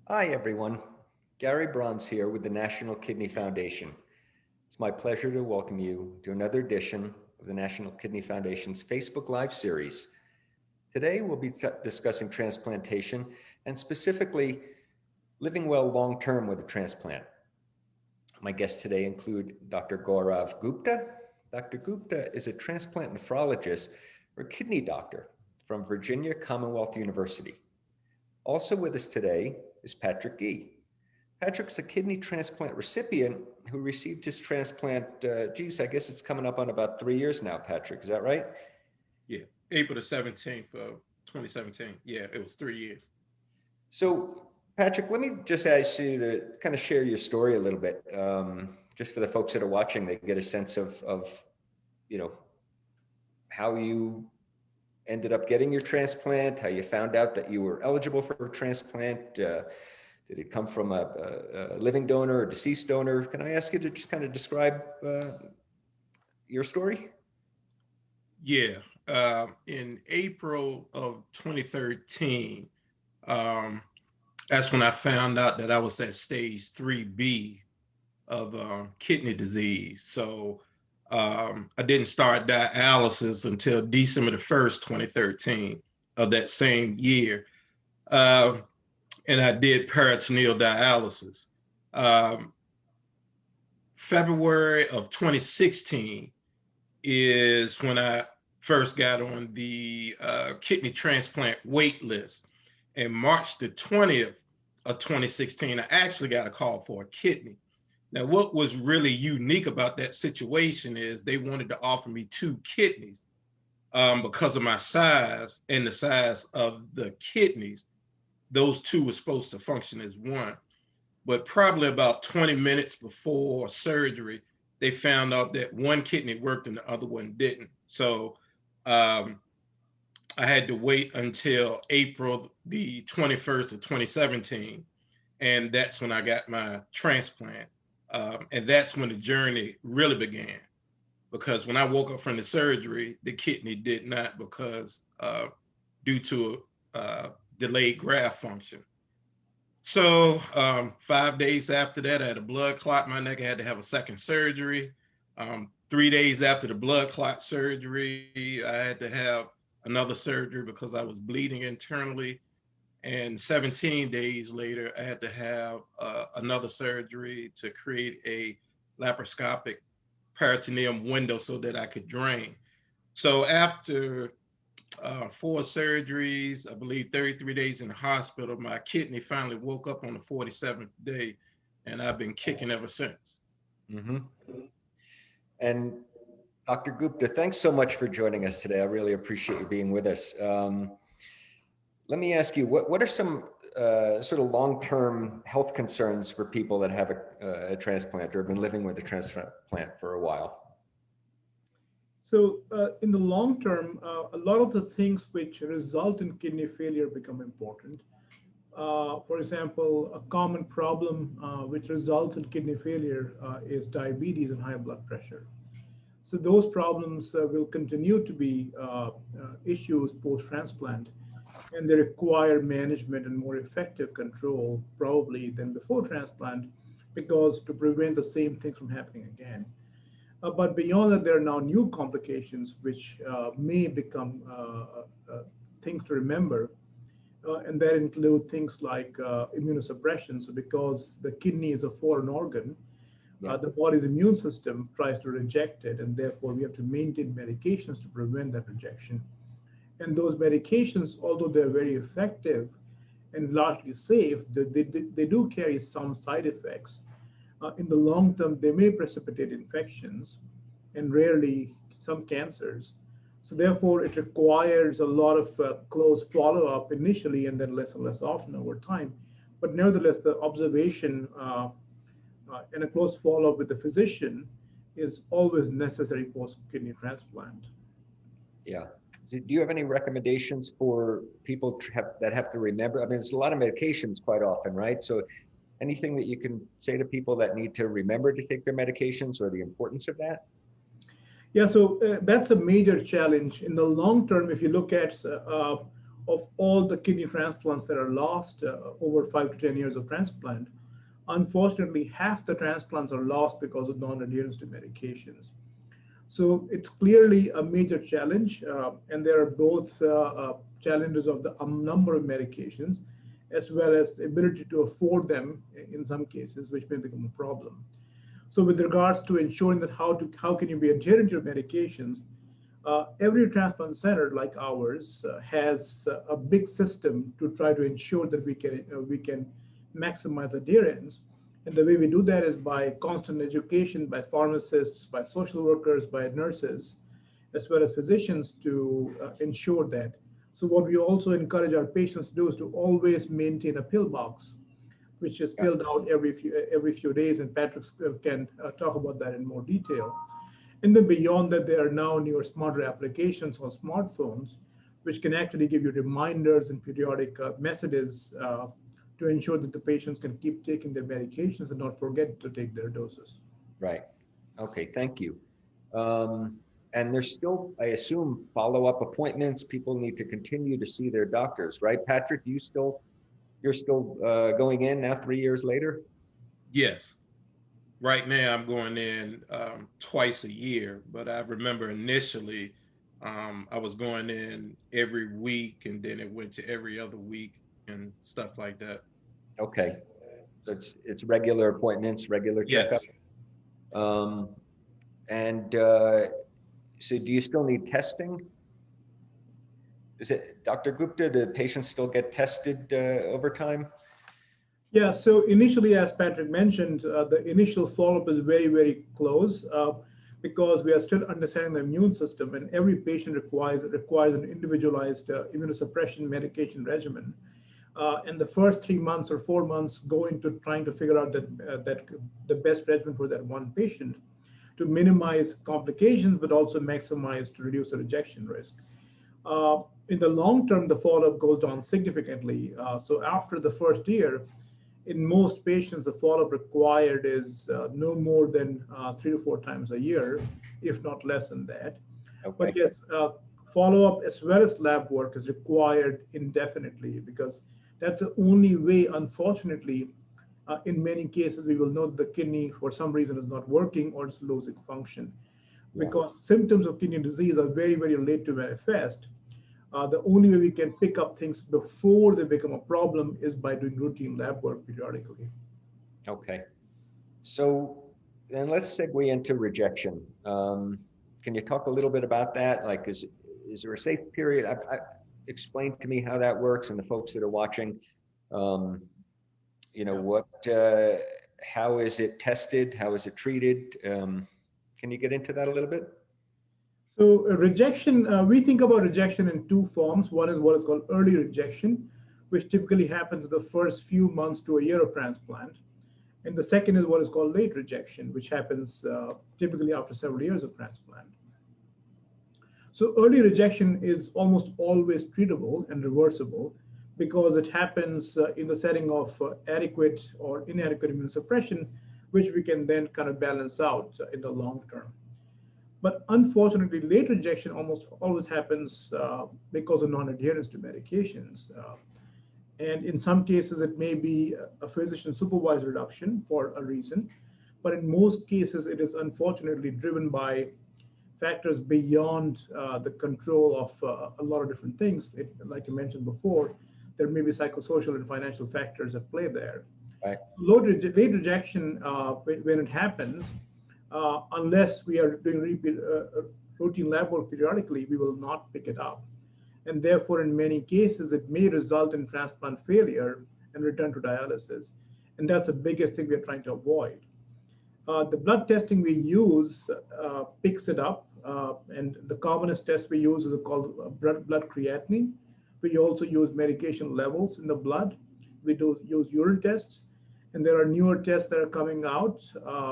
Hi, everyone. Gary Bronze here with the National Kidney Foundation. It's my pleasure to welcome you to another edition of the National Kidney Foundation's Facebook Live series. Today, we'll be discussing transplantation and specifically living well long-term with a transplant. My guests today include Dr. Gaurav Gupta. Dr. Gupta is a transplant nephrologist or kidney doctor from Virginia Commonwealth University. Also with us today is Patrick Gee. Patrick's a kidney transplant recipient who received his transplant, I guess it's coming up on about 3 years now, Patrick, is that right? Yeah, April the 17th of 2017. Yeah, it was 3 years. So, Patrick, let me just ask you to kind of share your story a little bit, just for the folks that are watching, they get a sense of you know, how you ended up getting your transplant, how you found out that you were eligible for a transplant. Did it come from a living donor or deceased donor? Can I ask you to just kind of describe your story? Yeah, in April of 2013, um, that's when I found out that I was at stage 3B of kidney disease. So I didn't start dialysis until December the 1st, 2013 of that same year. Uh, and I did peritoneal dialysis. Um, February of 2016 is when I first got on the kidney transplant wait list. And March the 20th of 2016, I actually got a call for a kidney. Now, what was really unique about that situation is they wanted to offer me two kidneys because of my size and the size of the kidneys. Those two were supposed to function as one. But probably about 20 minutes before surgery, they found out that one kidney worked and the other one didn't. So um, I had to wait until April the 21st of 2017. And that's when I got my transplant. And that's when the journey really began. Because when I woke up from the surgery, the kidney did not, because due to delayed graft function. So 5 days after that, I had a blood clot in my neck. I had to have a second surgery. 3 days after the blood clot surgery, I had to have another surgery because I was bleeding internally. And 17 days later, I had to have another surgery to create a laparoscopic peritoneum window so that I could drain. So after 4 surgeries, I believe 33 days in the hospital, my kidney finally woke up on the 47th day, and I've been kicking ever since. Mm-hmm. And Dr. Gupta, thanks so much for joining us today. I really appreciate you being with us. Let me ask you, what are some sort of long-term health concerns for people that have a transplant or have been living with a transplant for a while? So in the long term, a lot of the things which result in kidney failure become important. For example, a common problem which results in kidney failure is diabetes and high blood pressure. So those problems will continue to be issues post-transplant, and they require management and more effective control probably than before transplant, because to prevent the same things from happening again. But beyond that, there are now new complications which may become things to remember, and that include things like immunosuppression. So because the kidney is a foreign organ, Yeah. the body's immune system tries to reject it, and therefore we have to maintain medications to prevent that rejection. And those medications, although they're very effective and largely safe, they do carry some side effects. In the long term, they may precipitate infections and rarely some cancers. So therefore, it requires a lot of close follow-up initially and then less and less often over time. But nevertheless, the observation and a close follow-up with the physician is always necessary post-kidney transplant. Yeah. Do you have any recommendations for people that have to remember? I mean, it's a lot of medications quite often, right? So anything that you can say to people that need to remember to take their medications or the importance of that? Yeah, so that's a major challenge. In the long term, if you look at of all the kidney transplants that are lost over 5 to 10 years of transplant, unfortunately, half the transplants are lost because of non-adherence to medications. So it's clearly a major challenge, and there are both challenges of the number of medications, as well as the ability to afford them in some cases, which may become a problem. So with regards to ensuring that how can you be adherent to your medications, every transplant center like ours has a big system to try to ensure that we can maximize adherence. And the way we do that is by constant education, by pharmacists, by social workers, by nurses, as well as physicians to ensure that. So what we also encourage our patients to do is to always maintain a pill box, which is filled out every few days, and Patrick can talk about that in more detail. And then beyond that, there are now newer, smarter applications on smartphones, which can actually give you reminders and periodic messages to ensure that the patients can keep taking their medications and not forget to take their doses. Right. Okay, thank you. And there's still, I assume, follow-up appointments. People need to continue to see their doctors, right? Patrick, you're still going in now 3 years later? Yes. Right now I'm going in twice a year, but I remember initially I was going in every week, and then it went to every other week and stuff like that. Okay, so it's regular appointments, regular checkup. Yes. And so do you still need testing? Is it, Dr. Gupta, do patients still get tested over time? Yeah, so initially, as Patrick mentioned, the initial follow-up is very, very close because we are still understanding the immune system, and every patient requires an individualized immunosuppression medication regimen. And the first 3 months or 4 months go into trying to figure out that the best regimen for that one patient to minimize complications, but also maximize to reduce the rejection risk. In the long term, the follow-up goes down significantly. So after the first year, in most patients, the follow-up required is no more than 3 to 4 times a year, if not less than that. Okay. But yes, follow-up as well as lab work is required indefinitely, because that's the only way, unfortunately, in many cases, we will know that the kidney for some reason is not working or it's losing function. Yeah. Because symptoms of kidney disease are very, very late to manifest. The only way we can pick up things before they become a problem is by doing routine lab work periodically. Okay. So then let's segue into rejection. Can you talk a little bit about that? Like, is there a safe period? Explain to me how that works, and the folks that are watching, how is it tested? How is it treated? Can you get into that a little bit? So rejection, we think about rejection in two forms. One is what is called early rejection, which typically happens in the first few months to a year of transplant. And the second is what is called late rejection, which happens typically after several years of transplant. So early rejection is almost always treatable and reversible because it happens in the setting of adequate or inadequate immunosuppression, which we can then kind of balance out in the long term. But unfortunately, late rejection almost always happens because of non-adherence to medications. And in some cases, it may be a physician-supervised reduction for a reason. But in most cases, it is unfortunately driven by factors beyond the control of a lot of different things. Like you mentioned before, there may be psychosocial and financial factors at play there. Right. Late rejection, when it happens, unless we are doing routine lab work periodically, we will not pick it up. And therefore, in many cases, it may result in transplant failure and return to dialysis. And that's the biggest thing we're trying to avoid. The blood testing we use picks it up. And the commonest test we use is called blood creatinine. We also use medication levels in the blood. We do use urine tests. And there are newer tests that are coming out,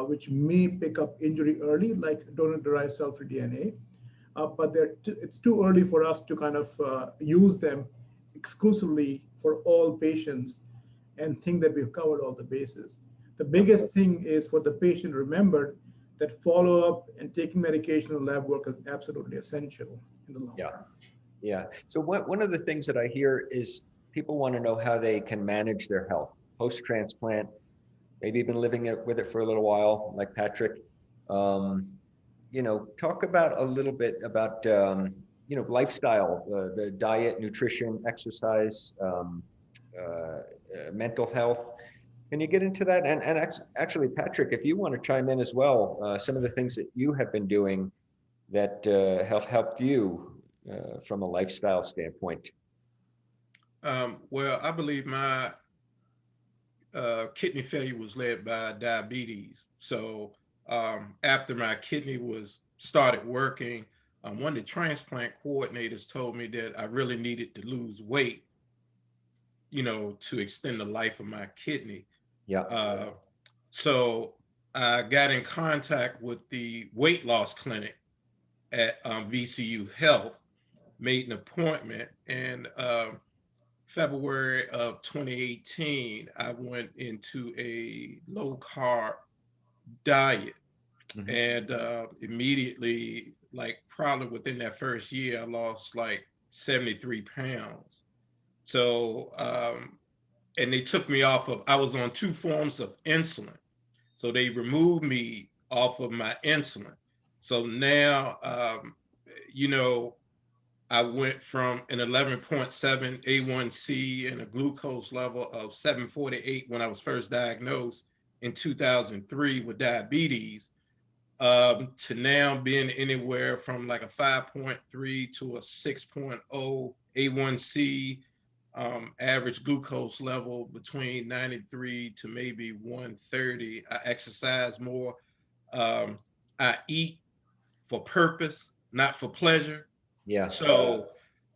which may pick up injury early, like donor-derived cell-free DNA. But it's too early for us to kind of use them exclusively for all patients and think that we've covered all the bases. The biggest thing is for the patient to remember that follow-up and taking medication and lab work is absolutely essential in the long run. Yeah. So one of the things that I hear is people want to know how they can manage their health post-transplant. Maybe you've been living with it for a little while, like Patrick. Um, talk about a little bit about, lifestyle, the diet, nutrition, exercise, mental health. Can you get into that? And actually, Patrick, if you want to chime in as well, some of the things that you have been doing that have helped you from a lifestyle standpoint. Well, I believe my kidney failure was led by diabetes. So after my kidney was started working, one of the transplant coordinators told me that I really needed to lose weight, to extend the life of my kidney. Yeah. So I got in contact with the weight loss clinic at VCU Health, made an appointment, and February of 2018, I went into a low carb diet. Mhm. And immediately, like probably within that first year, I lost like 73 pounds. So, and they took me off of, I was on 2 forms of insulin. So they removed me off of my insulin. So now, I went from an 11.7 A1C and a glucose level of 748 when I was first diagnosed in 2003 with diabetes, to now being anywhere from like a 5.3 to a 6.0 A1C, average glucose level between 93 to maybe 130. I exercise more. I eat for purpose, not for pleasure. Yeah. So,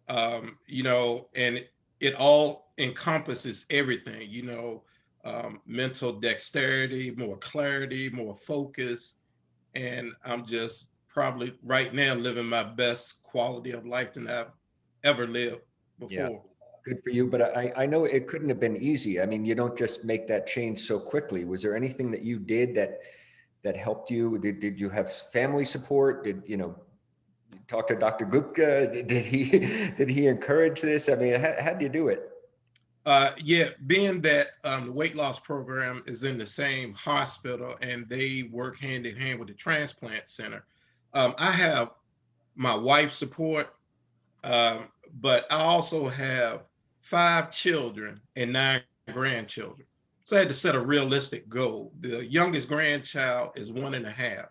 and it all encompasses everything, mental dexterity, more clarity, more focus. And I'm just probably right now living my best quality of life than I've ever lived Yeah. before. Good for you. But I know it couldn't have been easy. I mean, you don't just make that change so quickly. Was there anything that you did that helped you? Did you have family support? Did talk to Dr. Gupta? Did he encourage this? I mean, how do you do it? Yeah, being that the weight loss program is in the same hospital and they work hand in hand with the transplant center, I have my wife's support, but I also have 5 children and 9 grandchildren. So I had to set a realistic goal. The youngest grandchild is 1.5,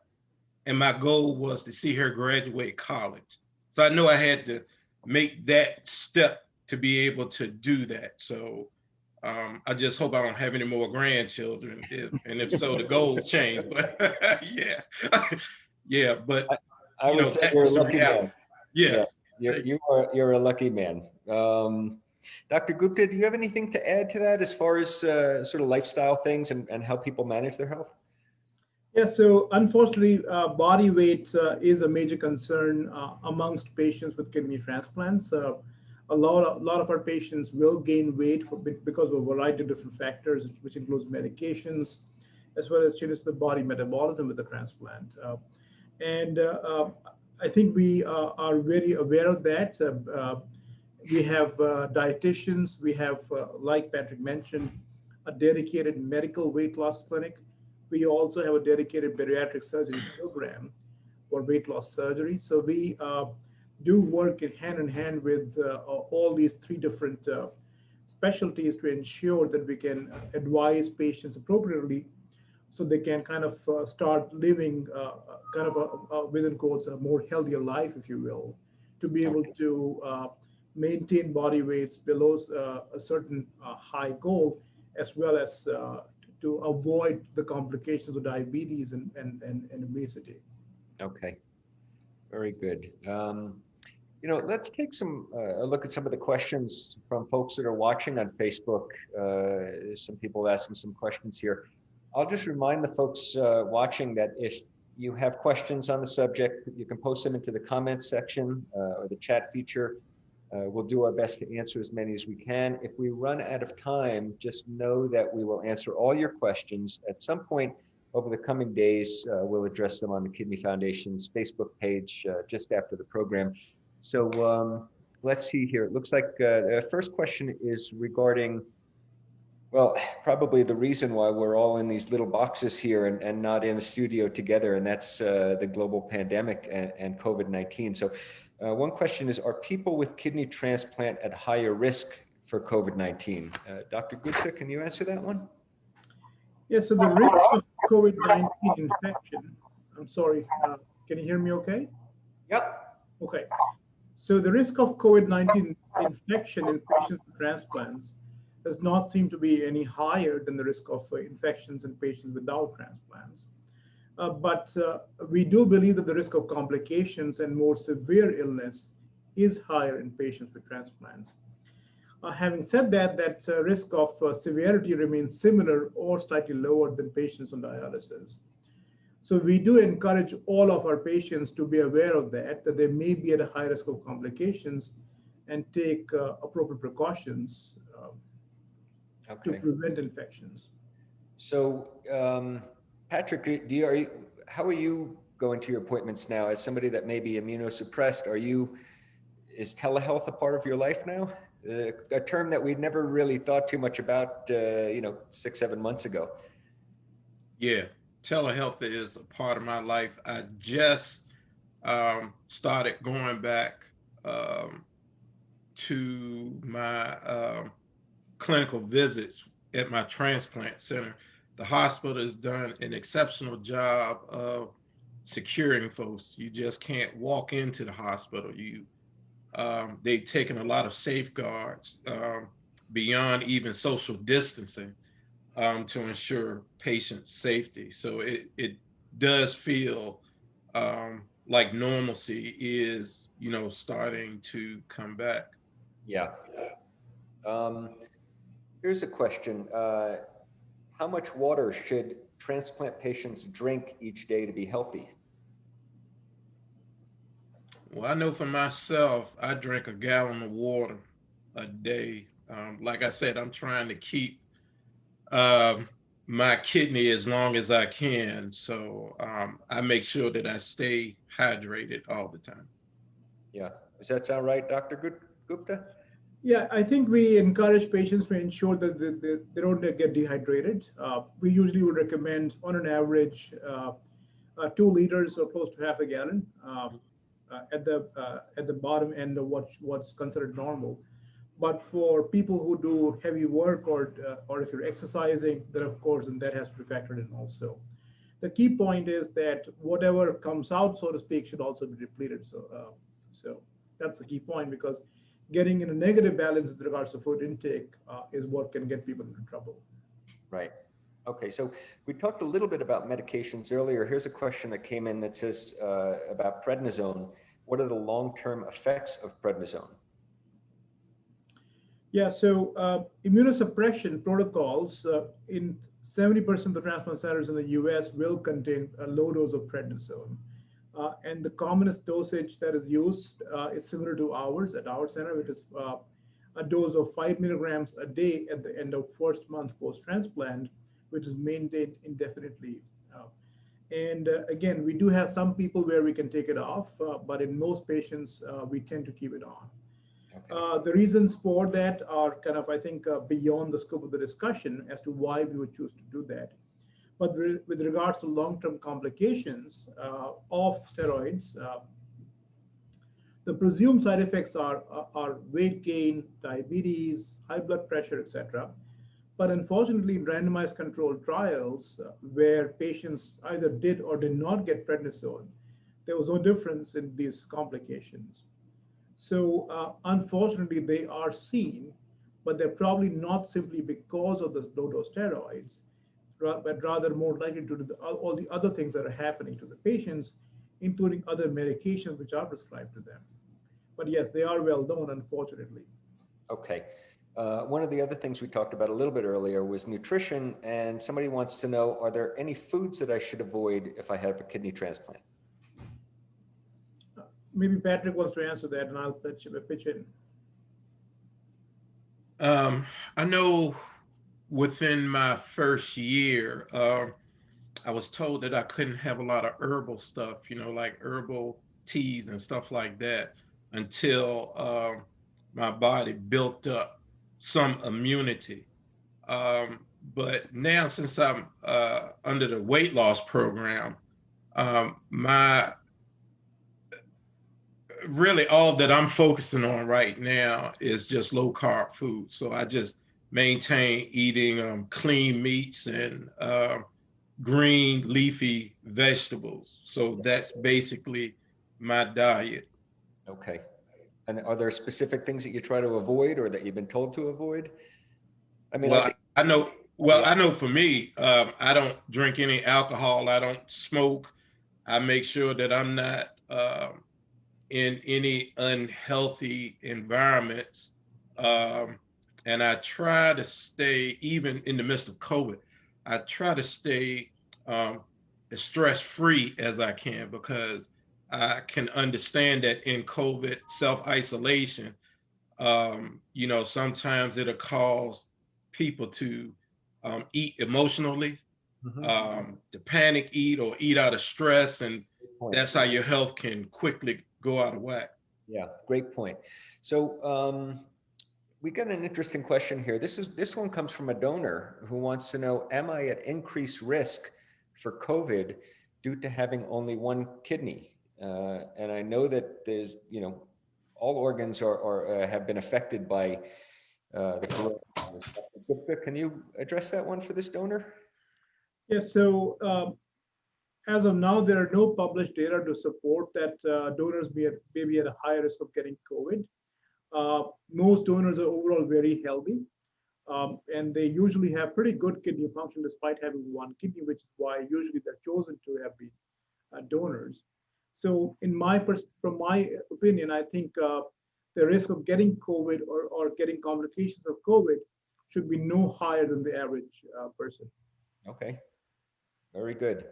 and my goal was to see her graduate college. So I know I had to make that step to be able to do that. So I just hope I don't have any more grandchildren, and if so, the goals change. But yeah, yeah. But I would say that you're a was the lucky reality. man. Yeah, Yes. you're a lucky man. Dr. Gupta, do you have anything to add to that as far as sort of lifestyle things and how people manage their health? Yeah, so unfortunately, body weight is a major concern amongst patients with kidney transplants. A lot of our patients will gain weight because of a variety of different factors, which includes medications, as well as changes to the body metabolism with the transplant. And I think we are very aware of that. We have dietitians. We have, like Patrick mentioned, a dedicated medical weight loss clinic. We also have a dedicated bariatric surgery program for weight loss surgery. So we do work in hand with all these 3 different specialties to ensure that we can advise patients appropriately so they can kind of start living kind of within quotes, a more healthier life, if you will, to be able to maintain body weights below a certain high goal, as well as to avoid the complications of diabetes and obesity. Okay, very good. Let's take a look at some of the questions from folks that are watching on Facebook. Some people asking some questions here. I'll just remind the folks watching that if you have questions on the subject, you can post them into the comments section or the chat feature. We'll do our best to answer as many as we can. If we run out of time, just know that we will answer all your questions at some point over the coming days. We'll address them on the Kidney Foundation's Facebook page just after the program. So let's see here. It looks like the first question is regarding, well, probably the reason why we're all in these little boxes here and not in a studio together, and that's the global pandemic and COVID-19. So one question is, are people with kidney transplant at higher risk for COVID-19? Dr. Gupta, can you answer that one? Yeah, so the risk of COVID-19 infection, I'm sorry, can you hear me okay? Yep. Okay. So the risk of COVID-19 infection in patients with transplants does not seem to be any higher than the risk of infections in patients without transplants. But we do believe that the risk of complications and more severe illness is higher in patients with transplants. Having said that, that risk of severity remains similar or slightly lower than patients on dialysis. So we do encourage all of our patients to be aware of that they may be at a high risk of complications and take appropriate precautions to prevent infections. So, Patrick, how are you going to your appointments now? As somebody that may be immunosuppressed, is telehealth a part of your life now? A term that we'd never really thought too much about, 6-7 months ago. Yeah, telehealth is a part of my life. I just started going back to my clinical visits at my transplant center. The hospital has done an exceptional job of securing folks. You just can't walk into the hospital. They've taken a lot of safeguards beyond even social distancing to ensure patient safety. So it does feel like normalcy is, starting to come back. Yeah. Here's a question. How much water should transplant patients drink each day to be healthy? Well, I know for myself, I drink a gallon of water a day. Like I said, I'm trying to keep my kidney as long as I can. So I make sure that I stay hydrated all the time. Yeah. Does that sound right, Dr. Gupta? Yeah, I think we encourage patients to ensure that they don't get dehydrated. We usually would recommend, on an average, 2 liters or close to half a gallon at the bottom end of what's considered normal. But for people who do heavy work or if you're exercising, then of course, and that has to be factored in also. The key point is that whatever comes out, so to speak, should also be depleted. So that's the key point, because getting in a negative balance with regards to food intake is what can get people into trouble. Right. Okay, so we talked a little bit about medications earlier. Here's a question that came in that says about prednisone. What are the long-term effects of prednisone? Yeah, so immunosuppression protocols in 70% of the transplant centers in the US will contain a low dose of prednisone. And the commonest dosage that is used is similar to ours at our center, which is a dose of 5 milligrams a day at the end of first month post-transplant, which is maintained indefinitely. And again, we do have some people where we can take it off, but in most patients, we tend to keep it on. Okay. The reasons for that are kind of, I think, beyond the scope of the discussion as to why we would choose to do that. But with regards to long-term complications of steroids, the presumed side effects are weight gain, diabetes, high blood pressure, etc. But unfortunately, in randomized controlled trials where patients either did or did not get prednisone, there was no difference in these complications. So unfortunately, they are seen, but they're probably not simply because of the low-dose steroids, but rather more likely due to all the other things that are happening to the patients, including other medications which are prescribed to them. But yes, they are well known, unfortunately. Okay. One of the other things we talked about a little bit earlier was nutrition, and somebody wants to know, are there any foods that I should avoid if I have a kidney transplant? Maybe Patrick wants to answer that, and I'll pitch in. I know within my first year, I was told that I couldn't have a lot of herbal stuff, like herbal teas and stuff like that, until my body built up some immunity. But now, since I'm under the weight loss program, my really all that I'm focusing on right now is just low carb food. So I just maintain eating clean meats and green leafy vegetables. So that's basically my diet. Okay. And are there specific things that you try to avoid or that you've been told to avoid? I mean, I Well, think, I know. Well, yeah, I know for me, I don't drink any alcohol. I don't smoke. I make sure that I'm not in any unhealthy environments, and I try to stay, even in the midst of COVID, I try to stay as stress-free as I can, because I can understand that in COVID self-isolation, sometimes it'll cause people to eat emotionally, to panic eat or eat out of stress, and point. that's how your health can quickly go out of whack. Yeah, great point. So we got an interesting question here. This one comes from a donor who wants to know, am I at increased risk for COVID due to having only one kidney? And I know that there's, all organs are have been affected by the coronavirus. Dr. Gupta, can you address that one for this donor? Yes, so as of now, there are no published data to support that donors may be at a higher risk of getting COVID. Most donors are overall very healthy, and they usually have pretty good kidney function despite having one kidney, which is why usually they're chosen to have been donors. So, from my opinion, I think the risk of getting COVID or getting complications of COVID should be no higher than the average person. Okay, very good.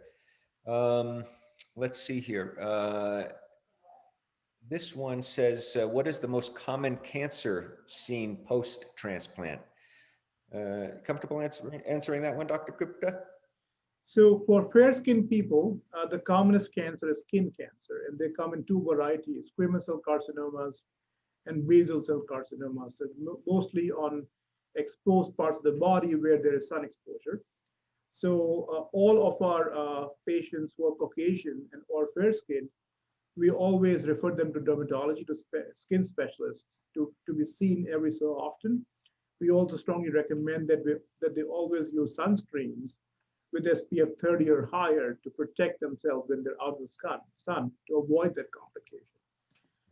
Let's see here. This one says, what is the most common cancer seen post-transplant? Comfortable answering that one, Dr. Gupta? So for fair-skinned people, the commonest cancer is skin cancer, and they come in two varieties: squamous cell carcinomas and basal cell carcinomas. So mostly on exposed parts of the body where there is sun exposure. So all of our patients who are Caucasian and or fair-skinned, we always refer them to dermatology, to skin specialists, to be seen every so often. We also strongly recommend that they always use sunscreens with SPF 30 or higher to protect themselves when they're out in the sun to avoid that complication.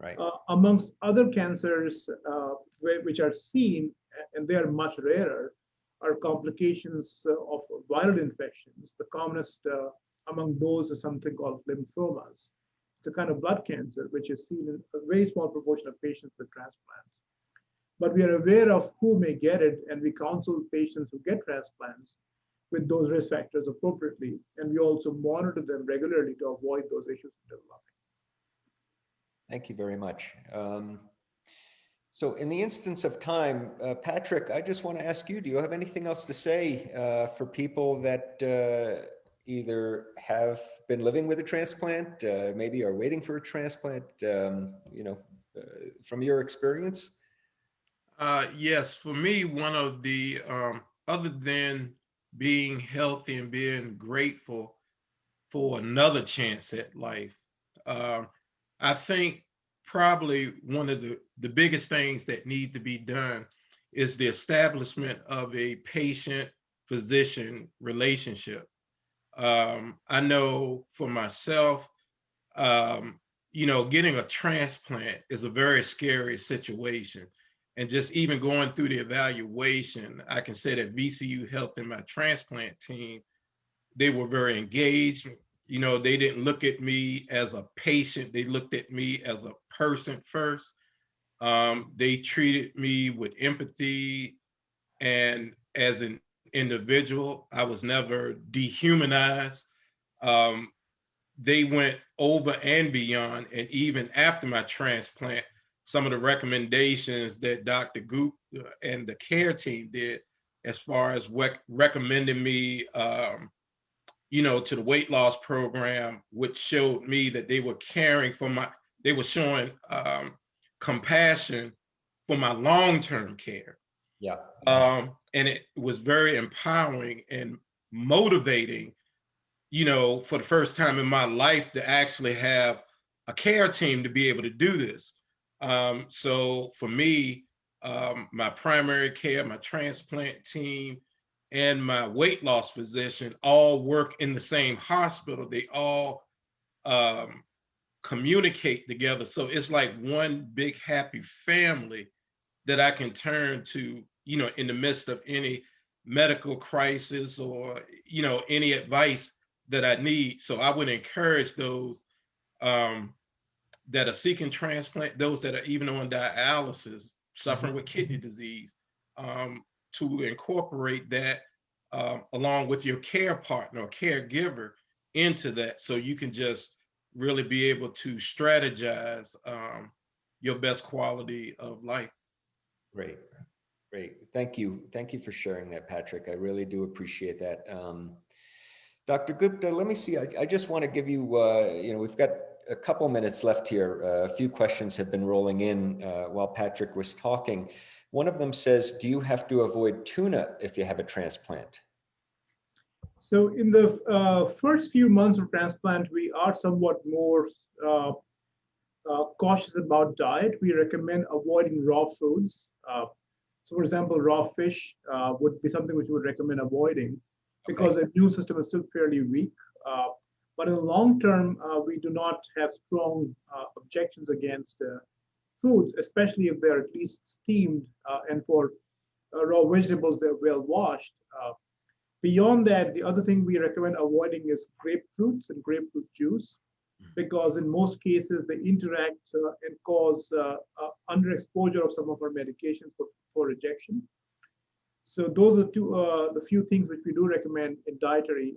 Right. Amongst other cancers which are seen, and they are much rarer, are complications of viral infections. The commonest among those is something called lymphomas. It's a kind of blood cancer which is seen in a very small proportion of patients with transplants. But we are aware of who may get it, and we counsel patients who get transplants with those risk factors appropriately, and we also monitor them regularly to avoid those issues developing. Thank you very much. So in the instance of time, Patrick, I just want to ask you, do you have anything else to say for people that either have been living with a transplant, maybe are waiting for a transplant, from your experience? Yes, for me, one of the, other than being healthy and being grateful for another chance at life, I think probably one of the biggest things that need to be done is the establishment of a patient-physician relationship. I know for myself, getting a transplant is a very scary situation. And just even going through the evaluation, I can say that VCU Health and my transplant team, they were very engaged. They didn't look at me as a patient. They looked at me as a person first. They treated me with empathy and as an individual. I was never dehumanized. They went over and beyond. And even after my transplant, some of the recommendations that Dr. Goop and the care team did, as far as recommending me, to the weight loss program, which showed me that they were caring for they were showing compassion for my long-term care. Yeah. And it was very empowering and motivating, you know, for the first time in my life to actually have a care team to be able to do this. So for me, my primary care, my transplant team, and my weight loss physician all work in the same hospital. They all communicate together. So it's like one big happy family that I can turn to, you know, in the midst of any medical crisis or, you know, any advice that I need. So I would encourage those that are seeking transplant, those that are even on dialysis, suffering with kidney disease, to incorporate that along with your care partner or caregiver into that, so you can just really be able to strategize your best quality of life. Great. Great. Thank you. Thank you for sharing that, Patrick. I really do appreciate that. Dr. Gupta, let me see. I just want to give you, you know, we've got a couple minutes left here. A few questions have been rolling in while Patrick was talking. One of them says, do you have to avoid tuna if you have a transplant? So in the first few months of transplant, we are somewhat more cautious about diet. We recommend avoiding raw foods. So for example, raw fish would be something which we would recommend avoiding because the immune system is still fairly weak. But in the long term, we do not have strong objections against foods, especially if they're at least steamed, and for raw vegetables, they're well washed. Beyond that, the other thing we recommend avoiding is grapefruits and grapefruit juice, because in most cases they interact and cause underexposure of some of our medications for rejection. So those are the few things which we do recommend in dietary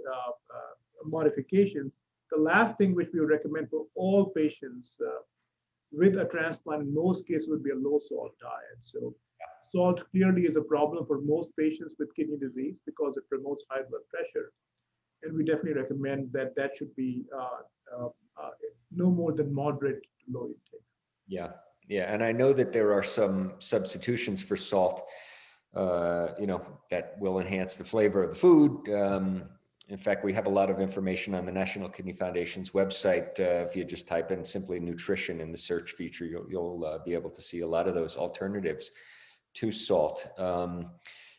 modifications. The last thing which we would recommend for all patients with a transplant in most cases would be a low salt diet. So salt clearly is a problem for most patients with kidney disease because it promotes high blood pressure. And we definitely recommend that that should be no more than moderate to low intake. Yeah, yeah, and I know that there are some substitutions for salt, you know, that will enhance the flavor of the food. In fact, we have a lot of information on the National Kidney Foundation's website. If you just type in simply nutrition in the search feature, you'll be able to see a lot of those alternatives to salt.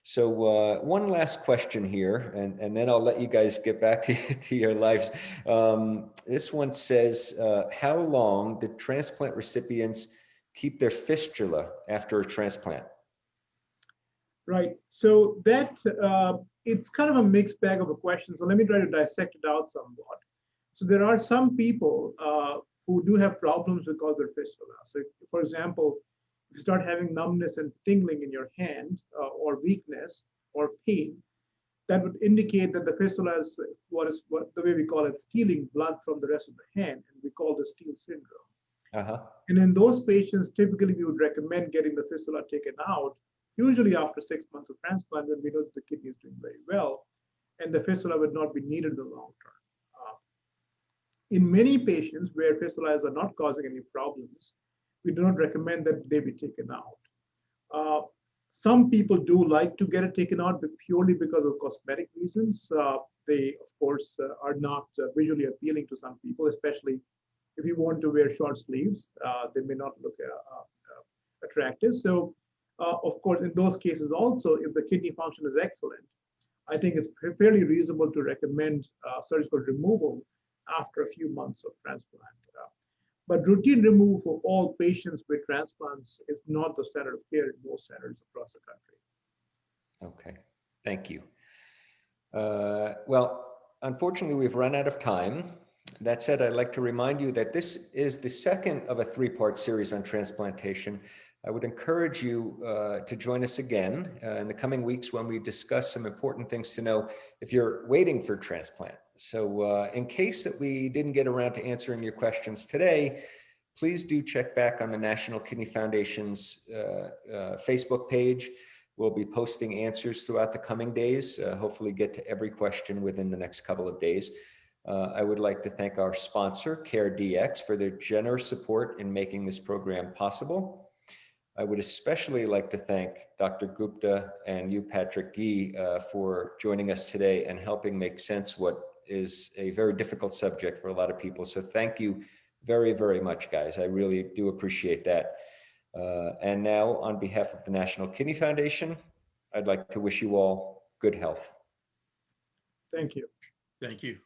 So one last question here, and then I'll let you guys get back to your lives. This one says, how long did transplant recipients keep their fistula after a transplant? Right. So that it's kind of a mixed bag of a question. So let me try to dissect it out somewhat. So there are some people who do have problems because of their fistula. So for example, if you start having numbness and tingling in your hand or weakness or pain, that would indicate that the fistula is what the way we call it, stealing blood from the rest of the hand, and we call this steal syndrome. And in those patients, typically we would recommend getting the fistula taken out, usually after 6 months of transplant, when we know that the kidney is doing very well, and the fistula would not be needed in the long term. In many patients where fistulas are not causing any problems, we do not recommend that they be taken out. Some people do like to get it taken out, but purely because of cosmetic reasons. They, of course, are not visually appealing to some people, especially if you want to wear short sleeves. They may not look attractive. So, of course, in those cases also, if the kidney function is excellent, I think it's fairly reasonable to recommend surgical removal after a few months of transplant. But routine removal for all patients with transplants is not the standard of care in most centers across the country. Okay, thank you. Well, unfortunately, we've run out of time. That said, I'd like to remind you that this is the second of a three-part series on transplantation. I would encourage you to join us again in the coming weeks when we discuss some important things to know if you're waiting for transplant. So in case that we didn't get around to answering your questions today, please do check back on the National Kidney Foundation's Facebook page. We'll be posting answers throughout the coming days, hopefully get to every question within the next couple of days. I would like to thank our sponsor, CareDx, for their generous support in making this program possible. I would especially like to thank Dr. Gupta and you, Patrick Gee, for joining us today and helping make sense what is a very difficult subject for a lot of people. So thank you very, very much, guys. I really do appreciate that. And now, on behalf of the National Kidney Foundation, I'd like to wish you all good health. Thank you. Thank you.